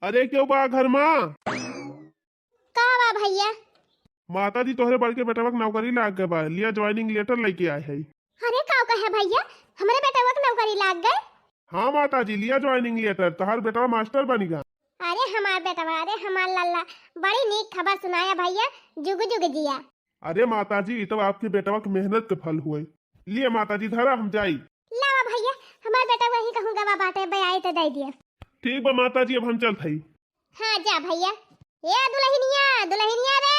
अरे क्यों बा घर माँ? का बा भैया? माता जी तोहरे बड़के बेटवा के नौकरी लाग गए बा, लिया ज्वाइनिंग लेटर लेके आए है। अरे का कहे भैया, हमारे बेटवा के नौकरी लाग गए? हाँ माता जी, लिया ज्वाइनिंग लेटर, तोहार बेटवा मास्टर बनेगा। अरे हमार बेटवा, अरे हमार लल्ला, बड़ी नीक खबर सुनाया भैया, जुग जुग जिया। अरे माता जी, ये तो आपके बेटवा की मेहनत के फल हुए। लिए माता जी धरा, हम जाई। लावा भैया, हमार बेटवा ही कहूँगा बा बाटे बयाई तो दे दिया। ठीक बा माता जी, अब हम चलत हई। हाँ जा भैया। ये दुल्हनिया दुल्हनिया रे,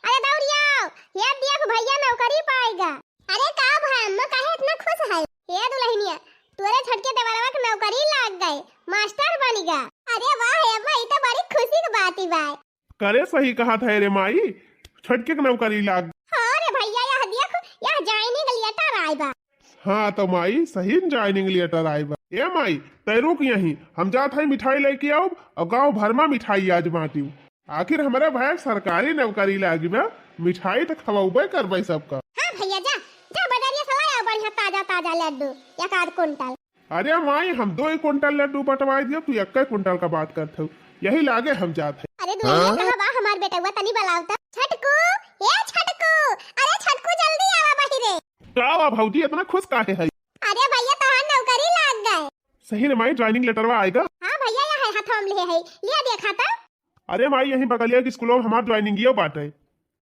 अरे दौड़ियाओ, ये देख भैया नौकरी पाएगा। अरे का भाई अम्मा काहे इतना खुश है? ये दुल्हनिया, तोरे छटके देवरवा के नौकरी लाग गए, मास्टर बनेगा। अरे वाह अम्मा, ये तो बड़ी खुशी की बात ही बा। करे सही कहा था रे माई, छटके के नौकरी लाग। हाँ रे भैया, यह देख, यह ज्वाइनिंग लेटर आए बा। हाँ तो माई सही ज्वाइनिंग लेटर आए बा। ए माई तय रुक यहीं, हम जात हई मिठाई लेके आओ और गाँव भर में मिठाई आज बांटी। आखिर हमारे भाई सरकारी नौकरी लागी बा, मिठाई तो खवाबे करबे सबका। हाँ भैया जा, जा बाजारिया से लाया बढ़िया ताजा ताजा लड्डू, एक आध कुंटल। अरे माई हम 2 क्विंटल लड्डू बंटवाई दियो, तू 1 क्विंटल का बात करते हो। यही लागे हम जात है। अरे दुल्हनिया कहाँ बा हमार बेटवा, तनी बलावता। छटकू, ये छटकू, अरे छटकू जल्दी आवा बाहिरे। का बा भौजी इतना खुश काहे है? अरे भैया तोहार नौकरी लाग गए। सही रे माई, ज्वाइनिंग लेटरवा आएगा। हाँ भैया, यह हाथों में है, लिया देखा था। अरे माई यही बगलिया के स्कूलों में हमार ज्वाइनिंग ये बात है।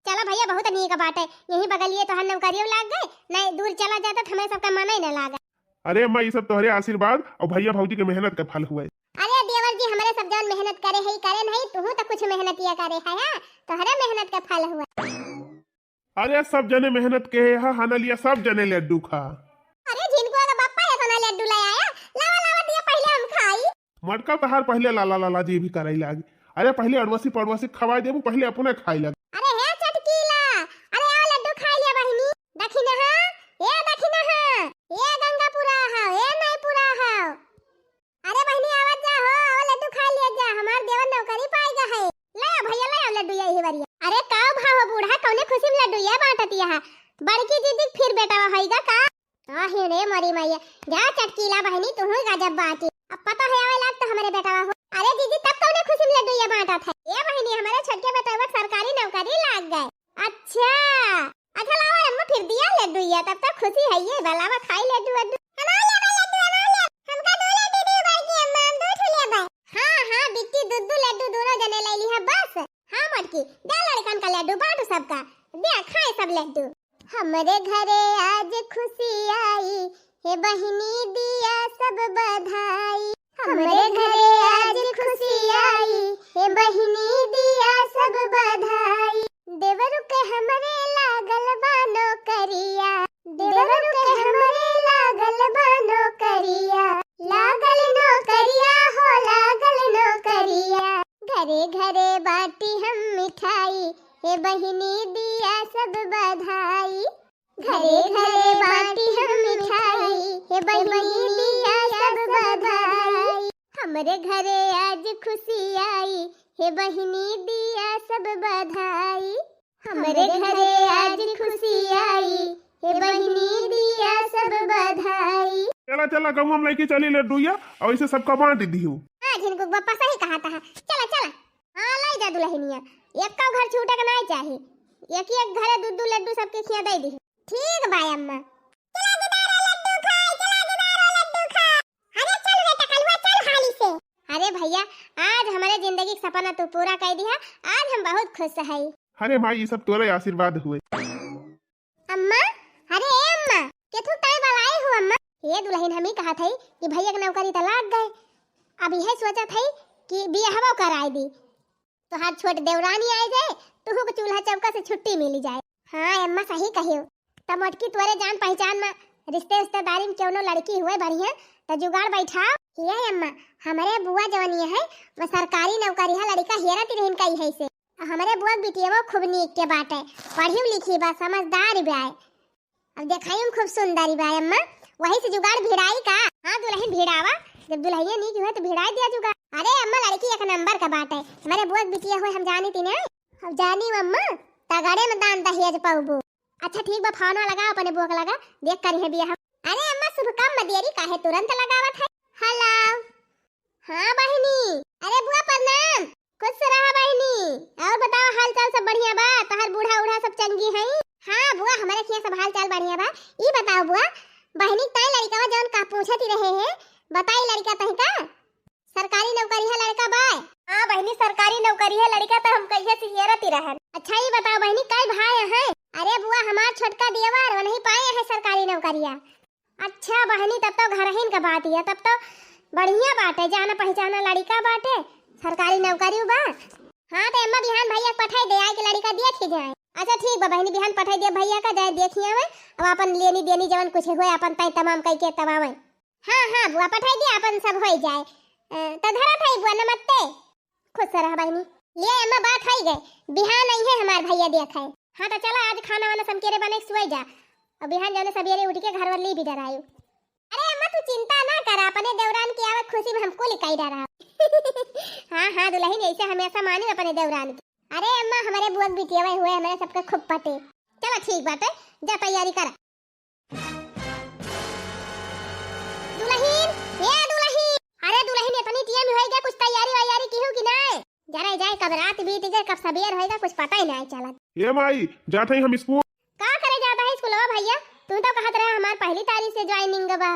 चलो भैया, बहुत नीक का बात है, यही बगलिए तोहार नौकरियों लाग गए, नहीं दूर चला जाता तो हमें सबका मन ही न लागा। अरे अम्मा, ये सब तुम्हारे आशीर्वाद और भैया भौजी के मेहनत का फल हुआ है। अरे देवर जी, हमारे सब जन मेहनत करे है, करे नहीं तू तो कुछ मेहनत किया करे है, हाँ? तोहरे मेहनत का फल हुआ। अरे सब जने मेहनत के है, हाना लिया सब जने लड्डू खा। अरे जिनको का बापा ये तो लड्डू ले आया, लावा लावा दिया पहले हम खाई। मटका तहार पहले लाला लाला जी भी कराई लागी। अरे पहले अड़वसी पड़वसी खवाई देबू, पहले अपने खाई लग। अरे हे चटकीला, अरे आ लड्डू खा लिया बहिनी। दखिन हां, ये दखिन हां, ये गंगापुरा हां, ये नईपुरा हां। अरे बहिनी आवाज जा हो, ओ लड्डू खा लिया जा, हमार देवर नौकरी पाएगा है। ले भैया ले लड्डू यही बरिया। अरे का भाव बूढ़ा, कौने खुशी में लड्डू ये बांटतिया है? बड़की दीदी फिर बेटा होइगा का? आही रे मरी मैया, जा चटकीला बहिनी तू गजब बाटी। अब पता है आवे लाग तो हमारे बेटा हो। अरे दीदी तब कौने खुशी में लड्डू ये बांटा था? ये बहिनी हमारे छटके बेटा सरकारी नौकरी लाग गए। अच्छा अच्छा, लावा अम्मा फिर दिया लड्डू ये, तब तक खुशी है ये, भलावा खाई लड्डू लड्डू। हमका 2 लड्डू दे बाकी अम्मा, हम 2 ठुले बा। हां हां बिट्टी, दूध लड्डू दोनों जने ले ली है बस। हां मटकी दे लड़कन का लड्डू बांटू सबका, दे खाए सब लड्डू। हमारे घरे आज खुशी आई, हे बहिनी दिया सब बधाई। हमारे घरे आज खुशी आई, हे बहिनी दिया सब बधाई। देवरु के हमरे लागल बानो करिया, देवरु के हमरे लागल बानो करिया, लागल नो करिया हो, लागल नो करिया। घरे घरे बाटी हम मिठाई, हे बहिनी दिया सब बधाई। घरे घरे बाटी हम मिठाई, हे बहिनी दिया सब बधाई। हमरे घरे आज खुशी आई, हे बहिनी दिया सब बधाई। हमरे घरे आज खुशी आई, हे बहिनी दिया सब बधाई। चला चला गाँव में लेके चली लड्डू या, और इसे सबका बांट दियो। हां जिनको पापा सही कहा था, चला चला। हां लाई जा दुल्हनिया, एक का घर छूटे के नहीं चाहिए, एक घरे दूध लड्डू सबके खिया दे दी। ठीक भाई अम्मा। चला दिदारो लड्डू खाए, चला दिदारो लड्डू खा। अरे चल बेटा कलवा, चल हाली से। अरे भैया, आज हमारे जिंदगी का सपना तो पूरा कर दिया, आज हम बहुत खुश है। अरे माई ये सब तोरे आशीर्वाद हुए। अम्मा, अरे अम्मा के तू तय बलाई हो अम्मा? ये दुल्हन हम ही कहा थी कि भैया की नौकरी तो लाग गए, अब यह सोचा थी कि बियाहवा कराई दी, तो हाथ छोट देवरानी आ जाए, तुहू को चूल्हा चौका से छुट्टी मिल जाए। हाँ अम्मा सही कहियो, तब मटकी तोरे जान पहचान में रिश्तेदारी में क्यों लड़की हुए बढ़िया तो जुगाड़ बैठा। ये अम्मा हमारे बुआ जवानी है, वो सरकारी नौकरी है, लड़का हेरा तिरहिन का ही है से। हमारे बुआ बिटिया वो खूब नीक के बात है, पढ़ी लिखी बा, समझदार बा, अब देखाई खूब सुंदरी बा अम्मा, वही से जुगाड़ भिड़ाई का। हाँ दुल्हन भिड़ावा, जब दुल्हनिया नीक हुए तो भिड़ाई दिया जुगाड़। अरे अम्मा लड़की एक नंबर का बात है, हमारे बुआ बिटिया हुए हम जानी थी ना, अब जानी अम्मा तगड़े में दान दहेज पाऊबू। अच्छा ठीक बा, फोन लगा अपने बुआ का लगा, देख कर है बियाह। अरे अम्मा शुभ काम मदियरी काहे तुरंत लगावत है। हेलो हाँ बहिनी, अरे बुआ प्रणाम। खुश रहा बहनी। और बताओ हाल चाल सब बढ़िया बा? तहर बूढ़ा उढ़ा सब चंगी है? हाँ बुआ हमारे खिया सब हाल चाल बढ़िया बा। ई बताओ बुआ बहनी तय लड़का जौन का पूछत ही रहे हैं बताई लड़का तही का सरकारी नौकरी है लड़का बा? हाँ बहनी सरकारी नौकरी है लड़का तो हम कहिए सियरत ही रहन। अच्छा ये बताओ बहनी कई भाई हैं? अरे बुआ हमार छोटका देवर वो नहीं पाए है सरकारी नौकरिया। अच्छा बहनी तब तो घर ही का बात है, तब तो बढ़िया बात है, जाना पहचाना लड़का बाटे सरकारी नौकरी बा। हाँ तो अम्मा बिहान भैया पठाई दे आए कि लड़का देख ही जाए। अच्छा ठीक बा बहनी बिहान पठाई दे भैया का जाए देखिए आवे अब अपन लेनी देनी जवन कुछ होए अपन तय तमाम कई के तमाम। हाँ हाँ बुआ पठाई दे अपन सब हो जाए। तो धरा थाई बुआ नमस्ते। खुश रह बहनी। ले अम्मा बात है गए बिहान नहीं है हमार भैया देखा है। हाँ तो चला आज खाना वाना समकेरे बने सोई जा और बिहान जाने सवेरे उठ के घर वाली भी डरायो। अरे अम्मा तू चिंता ना कर अपने देवरान की आवत खुशी में हमको लिखाई डरा। हाँ हाँ दुल्हन ऐसे हमेशा मानी अपने देवरान की। अरे अम्मा हमारे बुआ बिटिया हुए हमारे सबका खूब पटे। चलो ठीक बात है जा तैयारी कर। दुल्हन ये दुल्हन अरे दुल्हन इतनी टाइम हो गया कुछ तैयारी वैयारी की हो कि नहीं? जरा जाए कब रात बीत गई कब सवेर होएगा कुछ पता ही नहीं चला। ये माई जाते ही हम स्कूल का करे जाता है स्कूलवा भैया? तू तो कहत रहा हमार पहली तारीख से ज्वाइनिंग बा।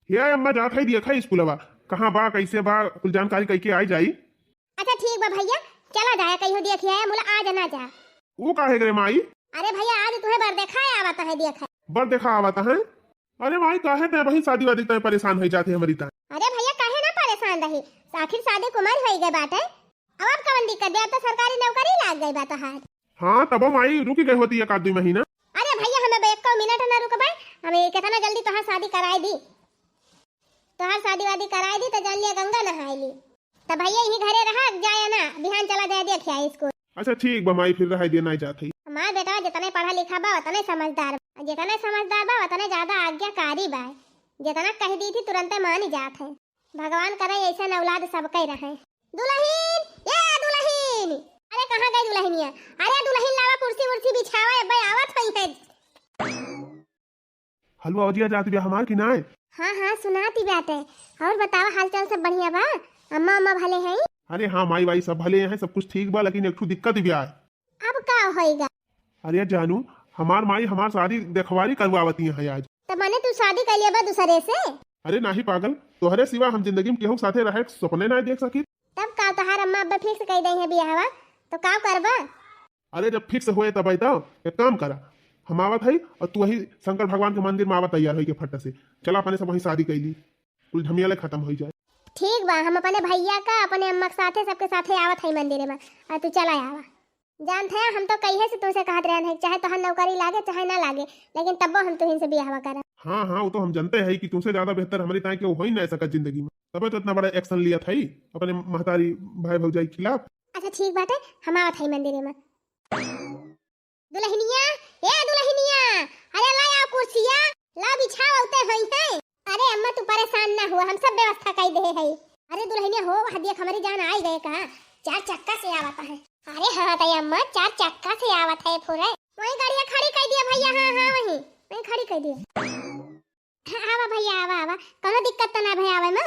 ये अम्मा जाते ही देखा स्कूलवा कहाँ बा कैसे बा कुल जानकारी कई के आई जाई। अच्छा ठीक बा भैया चला जाए कहीं देखिए मुला आज ना जा। वो काहे करे माई? अरे भैया आज तुम्हें बर देखा है आवता है देखा। बर देखा आवता है? अरे माई काहे ते वही शादी वादी तय परेशान हो जाते हमारी ता। अरे भैया काहे ना परेशान रही आखिर शादी कुमार हो गई बात है अब आप कौन दिक्कत दे अब तो सरकारी नौकरी लाग गई बात है। हाँ तब माई रुकी गई होती है 1-2 महीना। अरे भैया हमें एक मिनट ना रुक भाई हमें कितना जल्दी तोहार शादी कराई दी तोहार शादी वादी कराई दी तो जल लिया गंगा नहाई ली तो भैया यही घरे रहा जाए ना बिहान चला जाए देखिए स्कूल। अच्छा ठीक बा माई फिर रह देना जाते हमार बेटा जितने पढ़ा लिखा बा उतने समझदार बा उतने ज्यादा आज्ञाकारी बा। जितना कह दी थी तुरंत मान ही जात है। भगवान करे ऐसा औलाद सबके रहे। दुल्हन ये दुल्हन अरे कहाँ गई दुल्हनिया? अरे दुल्हन लावा कुर्सी उर्सी बिछावा भाई आवत है। हलवा अजिया जाती बे हमार की नाय? हाँ हाँ सुनाती बात है। और बताओ हाल चाल सब बढ़िया बा? अम्मा अम्मा भले हैं? अरे हाँ माई वाई सब भले हैं सब कुछ ठीक बा लेकिन एक दिक्कत भी आए। अब का होएगा? अरे जानू हमार माई हमार शादी देखवारी करवावती है आज। तो मैंने तू शादी कर लिया बा दूसरे से? अरे नहीं पागल तोहरे सिवा हम जिंदगी में केहू साथे रहे सपने ना देख सकी। तब का तोहार अम्मा अब्बा फिक्स कर दई है बियाहवा तो का करबा? अरे जब फिक्स हुए तब बताओ एक काम करा हम आवत है और तू वही शंकर भगवान के मंदिर में आवत तैयार हो के फट से चला अपने सब वही शादी कैली कुल झमियाले खत्म हो जाए। ठीक बा हम अपने भैया का अपने अम्मा के साथे सबके साथे आवत है मंदिर में और तू चला आवा। जानते हैं हम तो कहिए से तुझसे कहत रहन है चाहे तोहर नौकरी लागे चाहे ना लागे लेकिन तब हम तुहिन से बियाहवा करा। हाँ हाँ वो तो हम जानते हैं कि तुमसे ज्यादा बेहतर हमारी ताई के हो ही नहीं सका जिंदगी में तब तो इतना बड़ा एक्शन लिया था ही अपने महतारी भाई भौजाई के खिलाफ। अच्छा ठीक बात है हम आवत है मंदिर में। दुल्हनिया ए दुल्हनिया अरे ला आओ कुर्सिया ला बिछाओ उते होई है। अरे अम्मा तू परेशान ना हुआ हम सब व्यवस्था कर दे है। अरे दुल्हनिया हो हदिया हमारी जान आई गए कहां 4 चक्का से आवत है। अरे हाँ तय अम्मा 4 चक्का से आवत है पूरे वही गाड़ियां खड़ी कर दिया भैया। हाँ हाँ वही खड़ी कर दिया। आवा भैया आवा आवा कोनो दिक्कत तो ना भैया आवे में?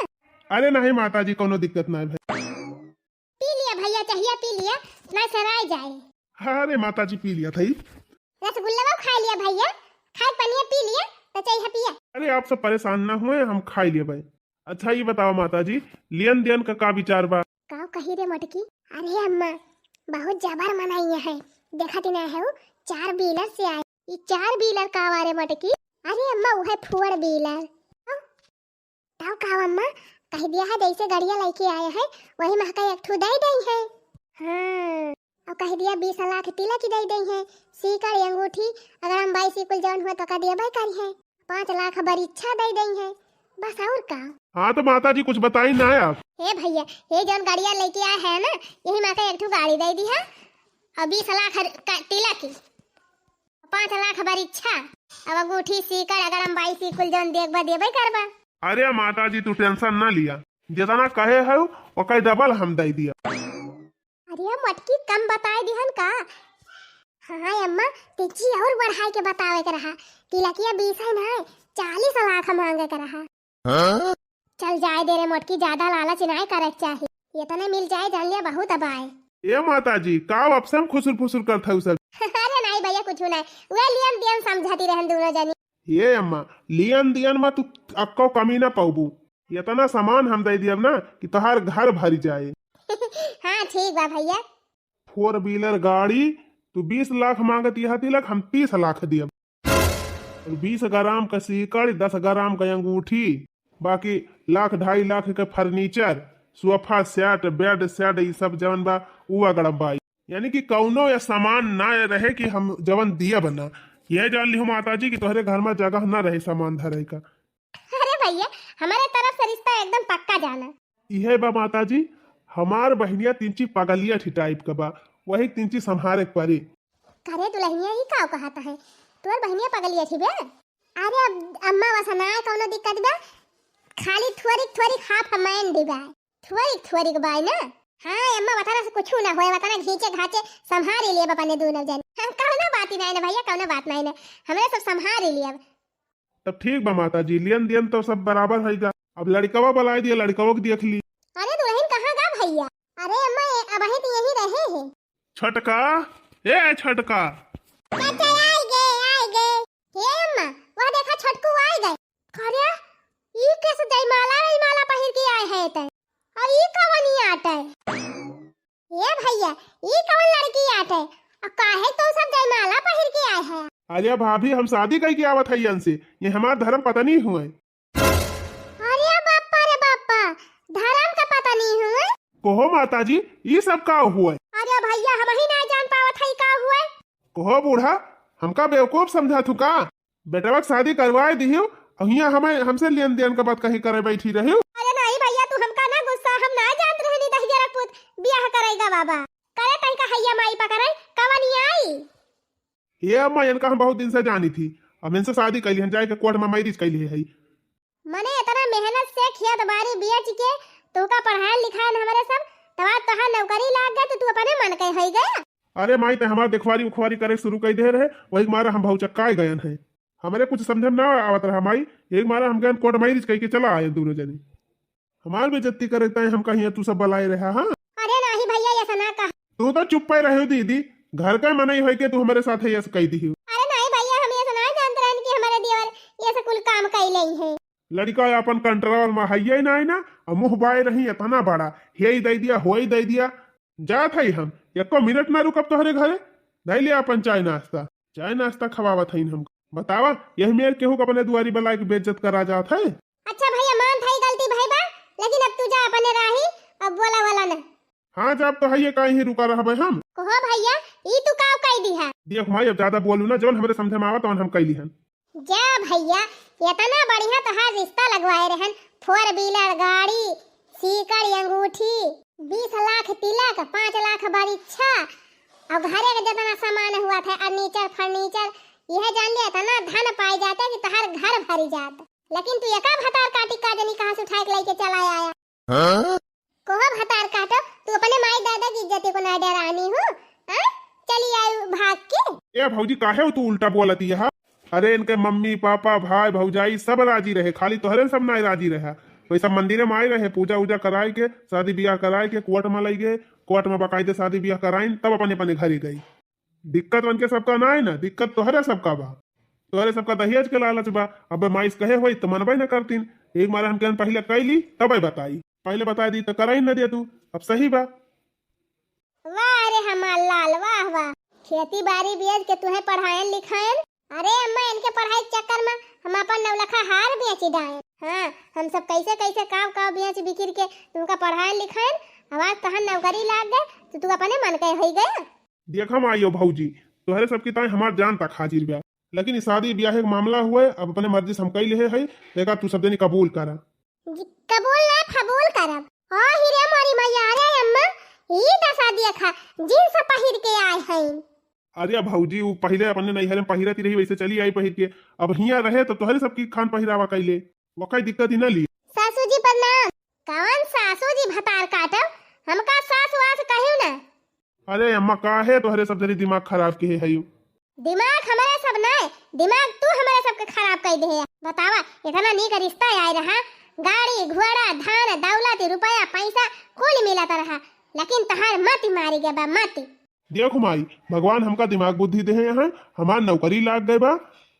अरे नहीं माता जी कोनो दिक्कत ना भाई। पी लिया भैया चाहिए पी लिया ना सराय जाए। अरे माता जी पी लिया था रसगुल्ला खा लिया भैया खाए पनिया पी लिया तो चाहिए पिया। अरे आप सब परेशान ना हुए हम खा लिए भाई। अच्छा ये बताओ माता जी लियन दियन का विचार बा? का कही रे मटकी? अरे अम्मा बहुत जबर मनाई है देखा ती ना है 4 व्हीलर से आए। ये 4 व्हीलर का वारे मटकी? अरे अम्मा वो है 4 व्हीलर। ताऊ का अम्मा कह दिया है जैसे गाड़ियां लेके आए हैं वही महका एक ठू दे दई है। हाँ और कह दिया 20 लाख तिलक दे दई है सीकर अंगूठी अगर हम बाइसिकल जौन हुआ तो का दिया भाई करी है 5 लाख बरीच्छा दे दई है बस और का। हाँ तो माता जी कुछ बताई ना आप? हे भैया ये जौन गाड़ियां लेके आए है ना यही माता एक ठू गाड़ी दे दी है और 20 लाख तिलक 5 लाख बरीच्छा अब अंगूठी सीकर अगर हम बाइसिकल जौन देखबा देबे करबा। अरे माता जी तू टेंशन ना लिया जितना कहे है वो कई डबल हम दे दिया। अरे मटकी कम बताए दिहन का? हाँ अम्मा तेजी और बढ़ाए के बतावे के रहा तिलकिया 20 है ना 40 लाख मांगे के रहा। हाँ? चल जाए दे रे मटकी ज्यादा लालच नहीं करे चाहिए इतने मिल जाए जान लिया बहुत अब आए। ए माता जी का अपसम खुसुर फुसुर करत हऊ सब। अरे नहीं भैया कुछ नहीं, वे लियन दियन समझाती रहन दोनों जनी। ये अम्मा लियन दियन में तू अक्को कमी ना पाबू। इतना सामान हम दे दियब ना कि तोहार घर भर जाए। हाँ ठीक बा भैया। 4 व्हीलर गाड़ी तू 20 लाख मांगत यह तिलक हम 30 लाख दियब। 20 ग्राम का सीकड़ 10 ग्राम का अंगूठी बाकी 1.5 लाख के furniture sofa set bed set ये सब जवन बा उ अगड़म बा। यानी कि कौनो या सामान ना रहे कि हम जवन दिया बना। यह जान ली माता जी कि तोहरे घर में जगह ना रहे सामान धरे का। अरे भैया हमारे तरफ से रिश्ता एकदम पक्का जाना। यह बा माता जी हमार बहनिया तिंची पगलिया थी टाइप का बा वही तिंची संहारे परी। करे दुल्हनिया ही का कहता है तोर बहनिया पगलिया थी बे। अरे अब अम्मा वसना कौनो दिक्कत बा, खाली थोड़ी हाफ मैन दिबा थोड़ी बाई ना। हाँ अम्मा बताना से कुछ ना होए, बताना घींचे घाचे संभाल ही लिए अपने दोनों जन। हम कौनो बात ही नहीं ना भैया, कौनो बात नहीं ना, हमरे सब संभाल ही लिए। तब ठीक बा माता जी लियन दियन तो सब बराबर है जा। अब लड़कवा बुलाए दिया लड़कवा के देख ली। अरे दुल्हन कहाँ गा भैया? अरे अम्मा अब तो यही रहे हैं। छटका ए छटका चाचा आई गए। हे अम्मा वह देखा छटकू आई गए। अरे ई कैसे जयमाला पहिर के आए हैं त और ई कौन ही आटा है? ये भैया ई कौन लड़की आटे और काहे तो सब जयमाला पहिर के आए हैं? अरे भाभी हम शादी कई के आवत है इनसे, ये हमार धर्म पता नहीं हुए। अरे बापा रे बापा धर्म का पता नहीं हुए? कोहो माता जी ये सब का हुए? अरे भैया हम ही नहीं जान पावत है का हुए। कोहो बूढ़ा हमका बेवकूफ समझा तू का? बेटवा के शादी करवाए दियो और यहाँ हमें हमसे लेन देन का बात कहीं करे बैठी रही। अरे नहीं भैया तू हमका ना गुस्सा, हम ना जानत रहनी दहिया रखपुत ब्याह करेगा बाबा करे तई का हैया माई पकड़े कवनी आई। ये अम्मा इनका हम बहुत दिन से जानी थी, अब इनसे शादी कैली जाए के कोर्ट में मैरिज कैली है। मने इतना मेहनत से खेत बाड़ी बेच के तू का पढ़ाई लिखाई हमारे सब तवा तहा नौकरी लाग गए तो तू अपने मन के है गया। अरे माई ते हमार देखवारी उखवारी करे शुरू कर दे रहे वही मारा हम बहुत चक्काए गए हैं। हमारे कुछ समझ में ना आवत रहा माई, एक मारा हम गए कोर्ट मैरिज कह के चला आए दोनों जने। हमार बेइज्जती करता है हम कहीं तू सब बुलाए रहा। हाँ अरे नहीं भैया ऐसा ना कहा। तू तो चुप पे रहे दीदी, घर का मन ही हो के तू हमारे साथ है कही दी। अरे नहीं भैया हम ऐसा नहीं जानते रहन कि हमारे देवर ये सब कुल काम कैले है। लड़का अपन कंट्रोल में है ही ना और मुंह बाय रही इतना बड़ा हे दे दिया हो ही दे दिया। जात है हम एको मिनट ना रुकब तोहरे घरे दे लिया अपन चाय नाश्ता खवावत है हम। बतावा यही मेरे केहू को अपने दुआरी बुला के बेइज्जत करा जात है। अच्छा भैया मान थाई गलती भाई बा, लेकिन अब तू जा अपने राही अब बोला वाला ना। हाँ जब तो है कहीं रुका रहा हम। कहो भैया ई तू काव कह दी है? देख भाई अब ज्यादा बोलू ना जवन हमरे समझ में आवत हम कैली हन। जा भैया इतना बढ़िया तहार रिश्ता लगवाए रहन, 4 व्हीलर गाड़ी सीकड़ अंगूठी 20 लाख तिलक 5 लाख बरीक्षा और घरे के जितना सामान हुआ था फर्नीचर यह जान लिया इतना धन पाई जाता कि तहार घर भरी जाता। लेकिन तू एका भतार काटी का जनी कहां से उठा के लेके चला आया। हाँ? कोहा भतार काटो तू अपने माई दादा की इज्जत को ना डरानी हो। हां चली आई भाग के। ए भौजी काहे तू उल्टा बोलती है? अरे इनके मम्मी पापा भाई भौजाई सब राजी रहे, खाली तोहरे सब ना राजी रहा। वही सब मंदिर में आए रहे पूजा उजा कराए के शादी ब्याह कराए के कोर्ट में लाई गए, कोर्ट में बकायदे शादी ब्याह कराई तब अपने अपने घर ही गई। दिक्कत उनके सबका ना है ना, दिक्कत तोहरे सबका बा। तोहरे सबका दहेज के लालच बा। अब माइस कहे हुई तो मनबे न करतीन। एक मारा हम कहन पहले कैली तब बताई, पहले बता दी तो कराई न दे तू। अब सही बा। वाह रे हमार लाल वाह वाह, खेती बाड़ी बेच के तुम्हें पढ़ाएन लिखाएन। अरे अम्मा इनके पढ़ाई चक्कर में हम अपन 9 लाख हार बेच डाए। हाँ हम सब कैसे कैसे काव बेच बिकिर के तुमका पढ़ाएन लिखाएन, आवाज कहां नौकरी लाग गए तो तू अपने मन के हो गया। देख हम आइयो भौजी तोहरे सबकी ताई हमार जान तक हाजिर बा, लेकिन शादी ब्याह के मामला हुए अब अपने मर्जी से हम कैले है देखा तू सब देनी कबूल करा। कबूल ना फबूल करब। ओ हीरे मोरी मैया रे अम्मा ई दशा देखा जींस पहिर के आए हैं। अरे भौजी वो पहले अपने नैहर में पहिरती रही वैसे चली आई पहिर के, अब हिया रहे तो तोहरे सबकी खान पहिरावा कैले वो कोई दिक्कत ही न ली। सासू जी प्रणाम। कौन सासू जी भतार काटब, हमका सास वास कहियो ना। अरे अम्मा काहे तोहरे सब जरी दिमाग खराब के है। दिमाग हमारे सब नहीं, दिमाग तू हमारे सबके खराब कर दे है। बतावा इतना नीक रिश्ता आए रहा, गाड़ी घोड़ा धन दौलत रुपया पैसा कुल मिलता रहा, लेकिन तहार मत मारी गए बा मत। देखो माई, भगवान हमका दिमाग बुद्धि दे यहाँ, हमार नौकरी लाग गए बा।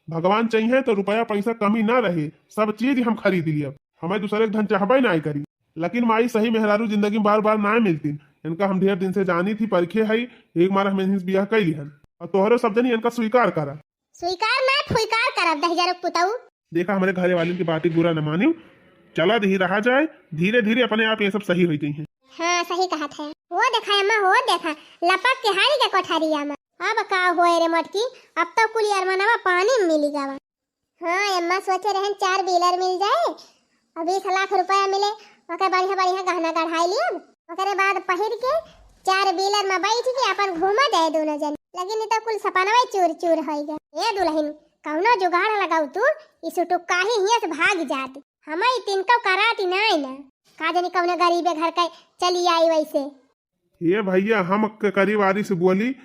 भगवान चाहिए तो रुपया पैसा कमी ना रहे, सब चीज हम खरीद लिया। हमें दूसरे के धन चाहबे ना करी। लेकिन माई सही मेहरारू जिंदगी में बार बार ना मिलती। इनका हम ढेर दिन से जानी थी, परखे है एक मार हमें बियाह कैली हन और तोहरे सब जनी इनका स्वीकार करा। स्वीकार ना स्वीकार करब दहजर पुताऊ। देखा हमारे घरे वाले की बात बुरा न मानियो, चला धी रहा जाए, धीरे धीरे अपने आप ये सब सही हो गई है। हाँ सही कहा था। वो देखा अम्मा, वो देखा लपक के हारी के कोठरिया में। अब का होए रे मटकी, अब तो कुल अरमानवा पानी में मिली गावा। हाँ अम्मा सोचे रहन 4 व्हीलर मिल जाए और 20 लाख रुपया मिले, ओके बढ़िया बढ़िया गहना गढ़ाई लियब, ओकरे बाद पहिर के 4 व्हीलर में बैठ के अपन घूमा जाए दोनों जन। लेकिन तो कुल सपनवा चूर चूर हो गए। ए दुल्हन कौनो जुगाड़ लगाऊ तू, इस टुक्का ही हिया से भाग जाती। हमारी तिनका कराती नहीं ना, का जानी कौनो गरीबे घर के चली आई वैसे। ये भैया हम करीवारी से बोली,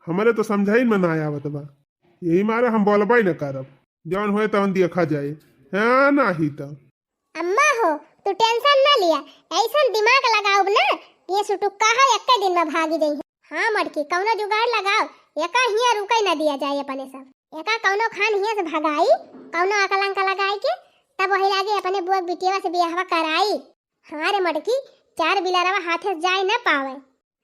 हमारे तो समझाई में ना आवत बा, यही मारे हम बोलबे न करब, जौन होए तवन देखा जाए। हाँ ना ही तो अम्मा हो तू टेंशन ना लिया, ऐसा दिमाग लगाओ ना ये सुटुक्का है एक दिन में भागी गई है। हाँ मटकी कौनो जुगाड़ लगाओ, एका हिया रुके ना दिया जाए अपने सब। एका कौनो खान हिया से भगाई, कौनो अकलंका लगाई के तब वही लागे अपने बुआ बिटिया से बियाहवा कराई। हाँ रे मटकी 4 व्हीलरवा हाथे जाए न पावे।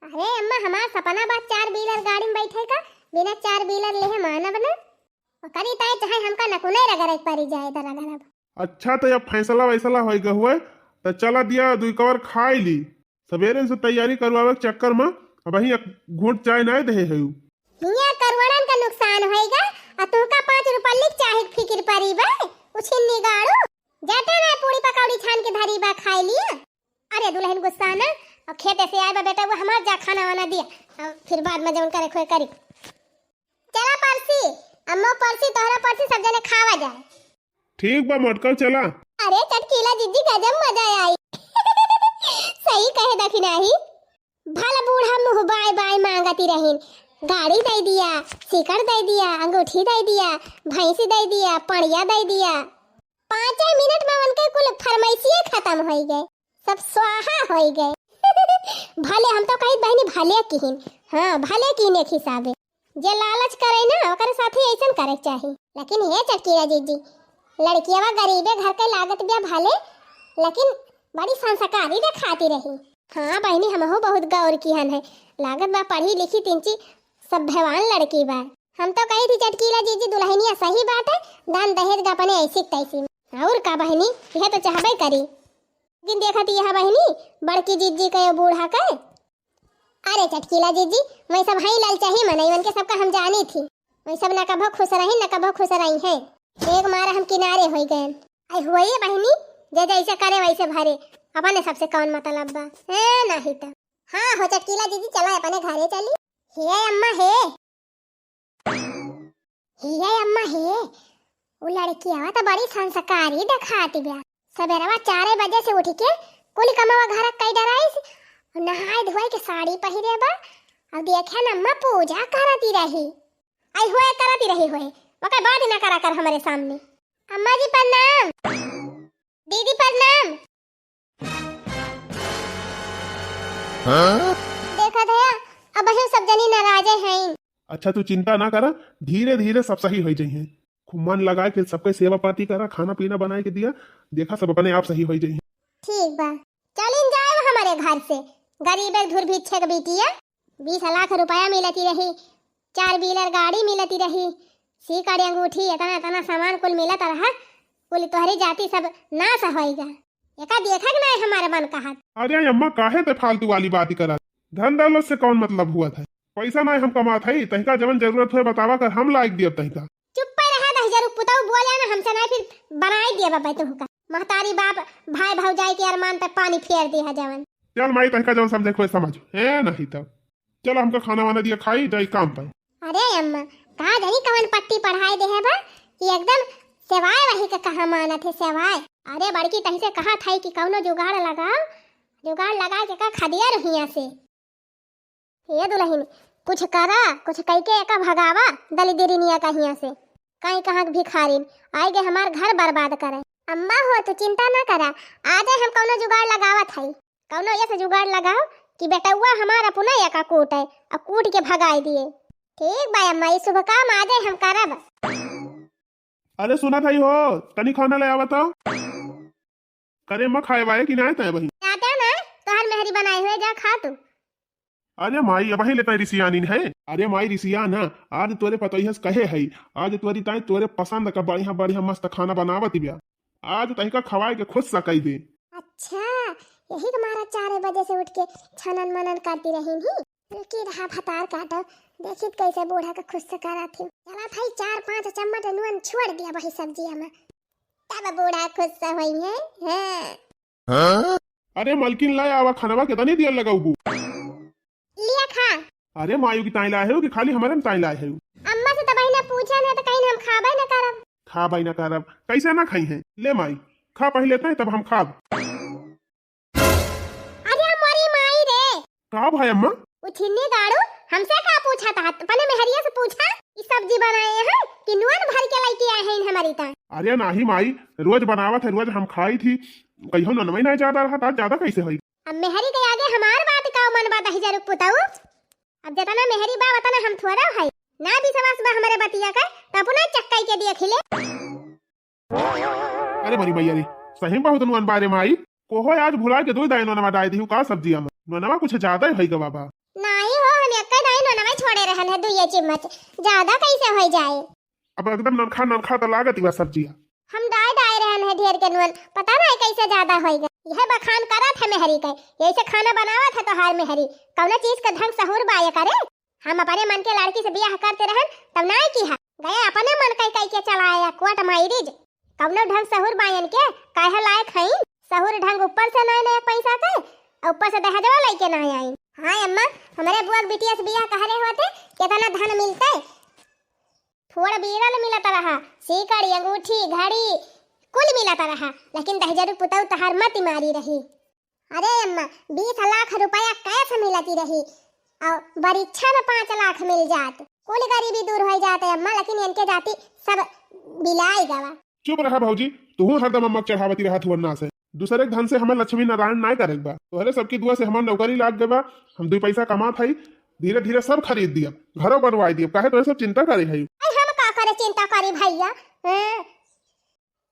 अरे अम्मा हमारा सपना बात 4 व्हीलर गाड़ी में बैठे का, बिना 4 व्हीलर लेहे मानब ना करी ताए चाहे हमका नकुने रगड़ पड़ी जाए तो रगड़ब। अच्छा तो अब फैसला वैसला हो गए हुए तो चला दिया 2 कवर खाई ली। सवेरे से तैयारी करवावे के चक्कर में अब वही घूट चाय नहीं दे है। हिया करवड़न का नुकसान होएगा और तुमका 5 रुपया लिख चाहे फिक्र पड़ी बा उछिन्नी गाड़ू जाते ना पूरी पकौड़ी छान के धरी बा खाई लिया। अरे दुल्हन गुस्सा ना, और खेते से आए बा बेटा वो हमार जा खाना वाना दिया और फिर बाद में जवन करे खोए करी। चला परसी अम्मा, परसी तोहरा परसी सब जने खावा जाए। ठीक बा मटका चला। अरे चटकीला जीजी गजब मजा आई। सही कहे दखी नाही, भला बूढ़ा मुंह बाय बाय मांगती रहीन, गाड़ी दे दिया, सिकड़ दे दिया, अंगूठी दे दिया, भैंसी दे दिया, पड़िया दे दिया। 5 मिनट में उनके कुल फरमाइशिए खत्म हो गए, सब स्वाहा हो गए। भले हम तो कही बहनी भले किहिन, हाँ भले किने हिसाबे जे लालच करे ना ओकर साथे ऐसन करे चाहिए। लेकिन ये चटकीला जीजी लड़कियावा गरीबे घर के लागत बिया भले, लेकिन बड़ी संस्कारी दिखाती रही। हाँ बहनी हमहु बहुत गौर किहन है, लागत बा पढ़ी लिखी तिंची सभ्यवान लड़की बा। हम तो कही थी चटकीला जीजी दुल्हनिया सही बात है, दान दहेज का अपने ऐसी तैसी और का बहनी यह तो चाहबे करी। लेकिन देखा थी यह बहनी बड़की जीजी के बूढ़ा के। अरे चटकीला जीजी वही सब हई ललचा ही मनई के सबका हम जानी थी, वही सब न कभो खुश रही न कभो खुश रही है। एक मारा हम किनारे हो गए। आई हुई बहनी जे जैसे करे वैसे भरे, अपने सबसे कौन मतलब बा है नहीं तो। हाँ हो चटकीला जीजी चला अपने घरे चली। हे अम्मा हे, हे अम्मा हे, वो लड़की आवा तो बड़ी संस्कारी दिखाती बिया। सवेरवा 4 बजे से उठ के कुल कमावा घर कई डराइस, नहाए धोए के साड़ी पहिरे बा और देखे न अम्मा पूजा करती रही। आई हुए करती रही हुए ओके बाद ना करा कर हमारे सामने। अम्मा जी प्रणाम, दीदी प्रणाम। देखा दया अब हम सब जनी नाराज हैं। अच्छा तू चिंता ना करा, धीरे धीरे सब सही हो जाइए। खूब मन लगा के सबके सेवा पाती करा, खाना पीना बना के दिया, देखा सब अपने आप सही हो जाइए। ठीक बा चलिन जाए हमारे घर से। गरीब एक धुर भिक्षक बेटिया 20 लाख रुपया मिलती रही, 4 व्हीलर गाड़ी मिलती रही, सीकड़ी अंगूठी इतना सामान कुल मिलत रहा, कुल तोहरी जाति सब नाश होएगा। एका देखा कि नहीं हमारे मन का हाथ। अरे अम्मा काहे ते फालतू वाली बात करा, धन दौलत से कौन मतलब हुआ था, पैसा नहीं हम कमात है, तहिका जवन जरूरत है बतावा कर हम लायक दिया तहिका। चुप पे रहा दहजर पुताऊ बोले ना हमसे नहीं फिर बनाई दिया बाबा तुमका। महतारी बाप भाई भौजाई के अरमान पे पानी फेर दिया जवन। चल माई तहिका जवन समझे कोई समझ है नहीं तो चल हमको खाना वाना दिया खाई जाई काम पे। अरे अम्मा कहा जानी कवन पट्टी पढ़ाई दे है बा कि एकदम सेवाय वही का कहा मानत है सेवाय। अरे बड़की तही से कहा था कि कौनो जुगाड़ लगाओ, जुगाड़ लगा के का खदिया रहिया से। ये दुल्हन कुछ करा, कुछ कह के का भगावा दलिदरिनिया कहिया से, कहीं कहाँ भिखारी आए गए हमार घर बर्बाद करे। अम्मा हो तो चिंता ना करा, आज हम कौनो जुगाड़ लगावत है, कौनो ये से जुगाड़ लगाओ कि बेटौआ हमारा पुना एका कूट है और कूट के भगाई दिए। ठीक बा अम्मा, ये शुभ काम आ जाए हम करब। अरे सुना था हो तनी खाना ले आवत हो। करे मैं खाए वाए कि ना तय बही। जाते ना तोहर मेहरी बनाए हुए जा खा तू। अरे माई अब लेता रिसियानी है। अरे माई रिसिया ना आज तोरे पतोहिया कहे है आज तोरी ताई तोरे पसंद का बढ़िया बढ़िया मस्त खाना बनावत बिया। आज तही का खवाए के खुद सकई दे। अच्छा यही तुम्हारा 4 बजे से उठ के छनन मनन करती रही ही कि रहा भतार काटो देखित कैसे बूढ़ा का खुश से करा थी। चला भाई 4-5 चम्मच नून छोड़ दिया वही सब्जी में तब बूढ़ा खुश से होई है। हाँ? अरे मलकिन लाए आवा खानवा के तनी दिया लगाऊ लिया खा। अरे मायू की ताई लाए हो कि खाली हमारे में ताई लाए हो। अम्मा से तब ना पूछा ना तो कहीं हम खाबे ना करब। खा भाई ना करब कैसे ना खाई है ले माई खा पहले तय तब हम खाब। अरे हमारी माई रे का भाई अम्मा उठिन्नी गाड़ू हमसे का पूछा था अपने मेहरिया से पूछा कि सब्जी बनाए हैं कि नून भर के लेके आए हैं हमारी ता। अरे नाही माई रोज बनावत है रोज हम खाई थी कहियो ननमई नहीं ज्यादा रहा था ज्यादा कैसे होई। अब मेहरी के आगे हमार बात का मन बात ही जरूर पुताऊ। अब जतना मेहरी बा वतना हम थोड़ा है ना विश्वास बा हमारे बतिया का तो अपना चक्काई के दिए खिले। अरे बड़ी मैया रे सही बहुत नुअन बारे माई कोहो आज भुला के दो दाई नोनमा डाई दी का सब्जी हम नोनमा कुछ ज्यादा ही भई ग बाबा। नहीं हो हम एक दाई नोनमा छोड़े रहन है 2 चम्मच ज्यादा कैसे हो जाए। अब एकदम ननखा तो लागत बा सब्जी हम डाई रहन है ढेर के नुअन पता नहीं कैसे ज्यादा होएगा। यह बखान करत है मेहरी के यही से खाना बनावत है तो हार मेहरी कौनो चीज का ढंग सहूर बाय करे। हम अपने मन के लड़की से बियाह करते रहन तब नहीं की है गए अपने मन कई के चलाया कोट मायरीज कौनो ढंग सहूर बायन के काहे लायक हई सहूर ढंग ऊपर से नहीं पैसा के और ऊपर से दहेजवा लेके नहीं आई। हां अम्मा हमारे बुआ के बिटिया से बियाह कहरे होते कितना धन मिलते थोड़ा बीरल मिलता रहा सीकड़ी अंगूठी घड़ी कुल मिलता रहा लेकिन दहेजरू पुतौ तहार मत मारी रही। अरे अम्मा 20 लाख रुपया कैसे मिलती रही और परीक्षा में 5 लाख मिल जात कुल गरीबी दूर हो जाते अम्मा लेकिन इनके जाति सब बिलाई गवा। चुप रहा भौजी तू हरदम अम्मा चढ़ावती रहा थु अन्ना से दूसरे के धन से हमें लक्ष्मी नारायण ना करे बा तोहरे सबकी दुआ से हमार नौकरी लाग गबा हम 2 पैसा कमा थाई धीरे धीरे सब खरीद दिया घरों बनवाई दिया काहे तो सब चिंता करे है। हम का करे चिंता करी भैया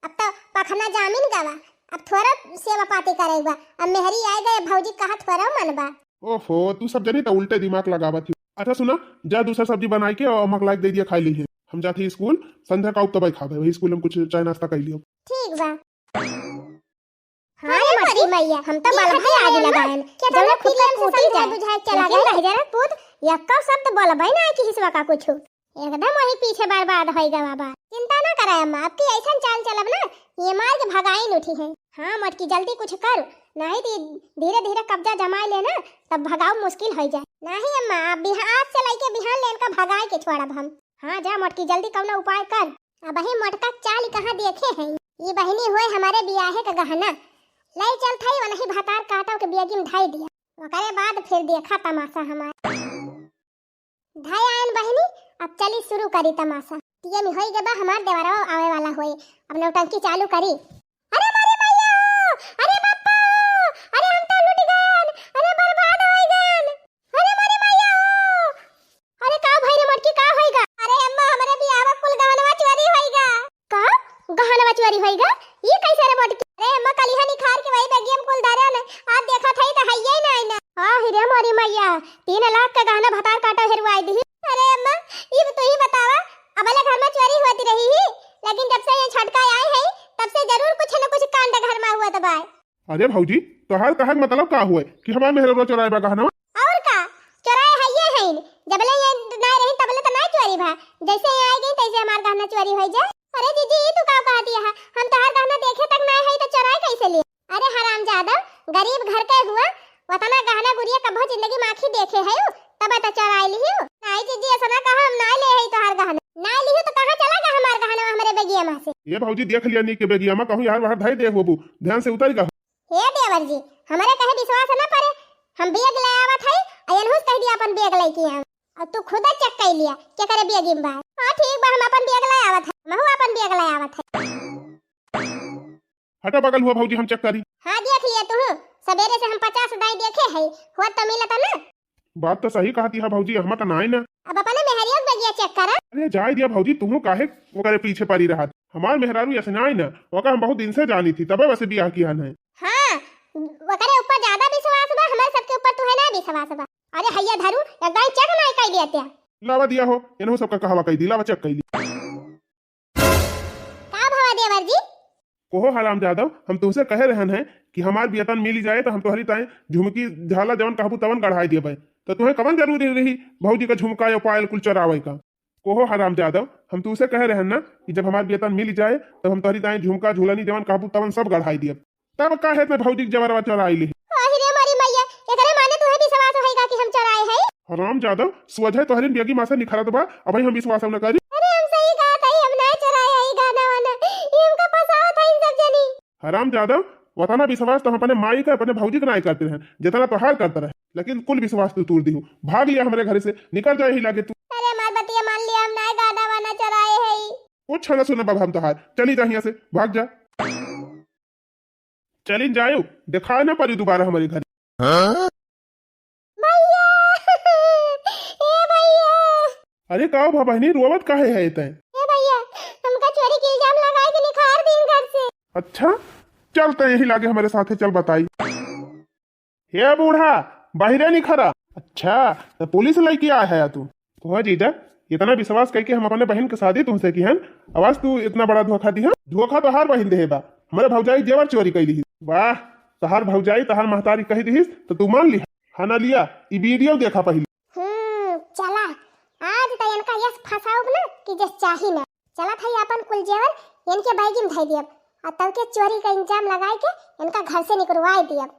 अब तो पखना जामीन गवा अब थोड़ा सेवा पाती करेगा अब मेहरी आए गए भौजी कहा थोड़ा मनबा। ओहो तू सब जनी तो उल्टे दिमाग लगावत थी। अच्छा सुना जा दूसरा सब्जी बनाई के और अम्मा लाइक दे दिया खाई ली हम जाते स्कूल संध्या का तब खावे वही स्कूल में कुछ चाय नाश्ता कर लियो। ठीक बा। हां मरी मैया हम तो बल भाई आगे लगाएन जब खुद का फूटी जाए बुझाए चला गए रह जरा पूत यक्का शब्द बोल भाई ना कि हिस्सा का कुछ एकदम वही पीछे बर्बाद होएगा बाबा। चिंता ना करे अम्मा आपकी ऐसा चाल चलब ना ये मार के भगाई उठी है। हां मटकी जल्दी कुछ कर नहीं तो धीरे धीरे कब्जा जमाए लेना तब भगाओ मुश्किल हो जाए। नहीं अम्मा आप बिहार से लेके बिहान लेन का भगाए के छोड़ब हम। हां जा मटकी जल्दी कौनो उपाय कर अब ही मटका चाल कहां देखे हैं ये बहनी होए हमारे बियाहे का गहना ले चल थाई वाला ही भातार काटो के बेगी में ढाई दिया ओकरे बाद फिर देखा तमाशा हमार ढाई आयन बहनी अब चली शुरू करी तमाशा ये में होई गबा हमार देवरा आवे वाला होए अब नौटंकी चालू करी। अरे मारे मैया अरे बापा अरे हम तो लूट गन अरे बर्बाद होई गन अरे मारे मैया अरे का भाई रे मटकी का होईगा। अरे अम्मा हमरे बियाह कुल गहनवा चोरी होईगा। का गहनवा चोरी होईगा ये कैसे रे मटकी। अरे अम्मा कलिहा निखार के वही बेगी हम कुल दारे ने आज देखा थई त हइये नहीं ना हां हिरे मारी मैया 3 लाख का गहना भतार काटा हेरवाई दी। अरे अम्मा ये तो ही बतावा अबले घर में चोरी होती रही ही लेकिन जब से ये छटका आए हैं तब से जरूर कुछ न कुछ कांड घर में हुआ दबाए। अरे भौजी तोहार कहक मतलब का हुए कि हमार मेहरबा चोराए बा गहना और का चोराए है ये है जबले ये ना रही तबले तो ना चोरी भा जैसे ये आई गई तैसे हमार गहना चोरी हो जाए। अरे जीजी ये तू का कहती है हम तोहार गहना देखे तक ना है तो चोराए कैसे लिए। अरे हरामजादा गरीब घर के हुआ वतना गहना गुड़िया कभो जिंदगी में आंखी देखे है तब तो चोराई ली हो। नहीं जीजी ऐसा ना कहा हम ना ले है तोहार गहना ना ली हो तो कहां चला गया हमार गहना हमारे बेगिया में से। ये भौजी देख लिया नी के बेगिया में कहूं यार बाहर धाई देख बबू ध्यान से उतर गा। हे देवर जी हमारे कहे विश्वास न पड़े हम बेग ले आवत है अयनहुस कह दिया अपन बेग लेके आ और तू खुद चेक कर लिया के करे बेग में बा। हां ठीक बा हम अपन बेग ले आवत है महू अपन बेग ले आवत है। हटा बगल हुआ भौजी हम चेक करी। हां देख लिया तू सवेरे से हम 50 दाई देखे है, हुआ तो मिलता ना। बात तो सही कहती है भौजी, हम तो नाई ना। अब अपने मेहरियों के बगिया चेक करा। अरे जाए दिया भौजी, तुम काहे ओकरे पीछे पड़ी रहा। हमार मेहरारू ऐसे नाई ना, ओका हम बहुत दिन से जानी थी, तबे वैसे बियाह किया है। हाँ, ओकरे ऊपर ज्यादा विश्वास बा, हमारे सबके ऊपर तो है ना विश्वास बा। अरे हैया धरू एक दाई चेक नहीं कर दिया त्या। लावा दिया हो, इन्हों सबका कहवा कह दी, लावा चेक कर ली। का भवा देवर जी? कोहो हराम जादव, हम तुमसे कहे रहन है कि हमार बियतन मिल जाए तो हम तोहरी ताए झुमकी झाला जवन कहबू तवन गढ़ाई देबे। तो तुम्हें कवन जरूरी रही भौजी का झुमका या पायल कुल चरावे का। कोहो हराम जादव, हम तुमसे कहे रहन ना कि जब हमार बियतन मिल जाए तब हम तोहरी ताए झुमका झूलनी जवन कहबू तवन सब गढ़ाई देब। तब काहे ते भौजी के जवरवा चराई ली। अरे मारी मैया, एकरे माने तुम्हें विश्वास होएगा कि हम चराए हैं? हराम जादव, सुवजह तोहरी बेगी मां से निखरत बा, अब हम विश्वास न करी। अरे हम सही कहा था, हम नहीं चराए हैं गाना वाना, ये हमका फसावा था इन सब जनी। हराम जादव, वतना विश्वास तो हम अपने माई का अपने भौजी का नहीं करते हैं, जितना तो हार करता रहे, लेकिन कुल विश्वास तू तोड़ दी हूँ। भाग लिया हमारे घर से, निकल जाए ही लागे तू। अरे मार बतिया मान लिया, हम नहीं गाना वाना चराए हैं। कुछ ना सुना बाबा, हम तो हार चली जा यहाँ से, भाग जा। चली जाओ, दिखा ना पड़ी दोबारा हमारे घर। भैया ए भैया, अरे का भा बहनी रोवत काहे है तय? ए भैया, हमका चोरी के इल्जाम लगाए के निखार दिन घर से। अच्छा चलते यही लागे हमारे साथ है, चल बताई। हे बूढ़ा बाहरे नहीं खरा। अच्छा तो पुलिस लेके आया है तू? तो जीजा इतना विश्वास करके हम अपने बहन के शादी तुमसे की हन, आवाज तू इतना बड़ा धोखा दी है। धोखा तो हार बहन दे बा, हमारे भौजाई जेवर चोरी कर दी। वाह, तहार भौजाई तहार महतारी कही दी तो तू मान ली है ना। लिया ई वीडियो देखा पहले। चला आज तो इनका यस फसाओ ना कि जस चाही ना। चला था अपन कुल जेवर इनके बैगी में धई दियब, और तब के चोरी का इंजाम लगाए के इनका घर से निकलवाए दियब।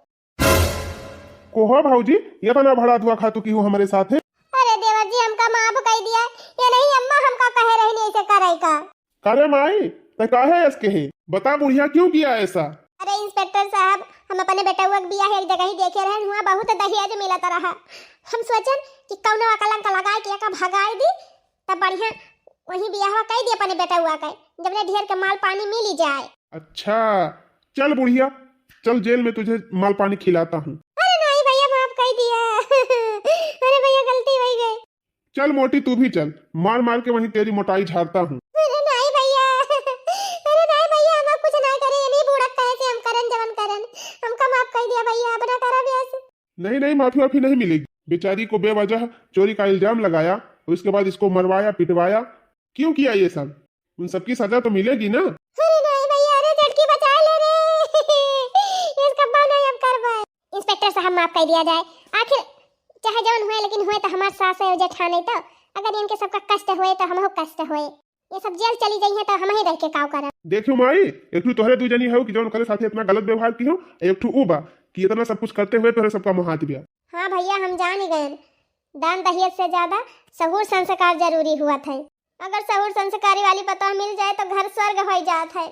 कोहो भौजी, ये तो ना बड़ा धोखा तू की हूँ हमारे साथ है। अरे देवर जी, हमका माफ कह दिया, ये नहीं अम्मा हमका कहे रहनी ऐसे करे का। करे माई तो काहे इसके है, बता बुढ़िया क्यों किया ऐसा? अरे इंस्पेक्टर साहब, हम अपने बेटा के बियाह एक जगह ही देखे रहे, हुआ बहुत दहेज मिलत रहा। हम सोचन कि कौनो कलंक लगाए के एका भगाई दी, तब बढ़िया वही बियाह कह दी अपने बेटा के, जब ने ढेर के माल पानी मिल जाए। अच्छा चल बुढ़िया, चल जेल में तुझे माल पानी खिलाता हूँ। अरे नहीं भैया, माफ कर दिया। अरे भैया गलती हो गई। चल मोटी तू भी चल, मार मार के वहीं तेरी मोटाई झाड़ता हूँ। अरे नहीं भैया, अरे नहीं भैया, हम कुछ नहीं करे, ये नहीं बूढ़ा कैसे हम करन जवन करन, हमका माफ कर दिया भैया, अब ना करा ब्याह। नहीं नहीं, माफी वाफी नहीं मिलेगी। बेचारी को बेवजह चोरी का इल्जाम लगाया, और उसके बाद इसको मरवाया पिटवाया, क्यों किया ये सब? उन सबकी सजा तो मिलेगी ना। अरे नहीं भैया, अरे झटकी बचा ले रे, इसका बाल नहीं अब करवाए। इंस्पेक्टर साहब माफ कर दिया जाए, आखिर चाहे जवन हुए, लेकिन हुए तो हमार सास है जेठानी, तो अगर इनके सबका कष्ट हुए तो हमहु कष्ट हुए। ये सब जेल चली गई है तो हम ही रह के काव करब। देखियो माई, एक ठू तोहरे दू जनी हो कि जौन करे साथे इतना गलत व्यवहार की हो, एक ठू ऊ बा कि इतना सब कुछ करते हुए तोहरे सबका मुंह हाथ दिया। हाँ भैया, हम जान ही गए, दान दहेज से ज्यादा सहूर संस्कार जरूरी हुआ था। अगर सहूर संस्कारी वाली पता मिल जाए तो घर स्वर्ग हो जाता है।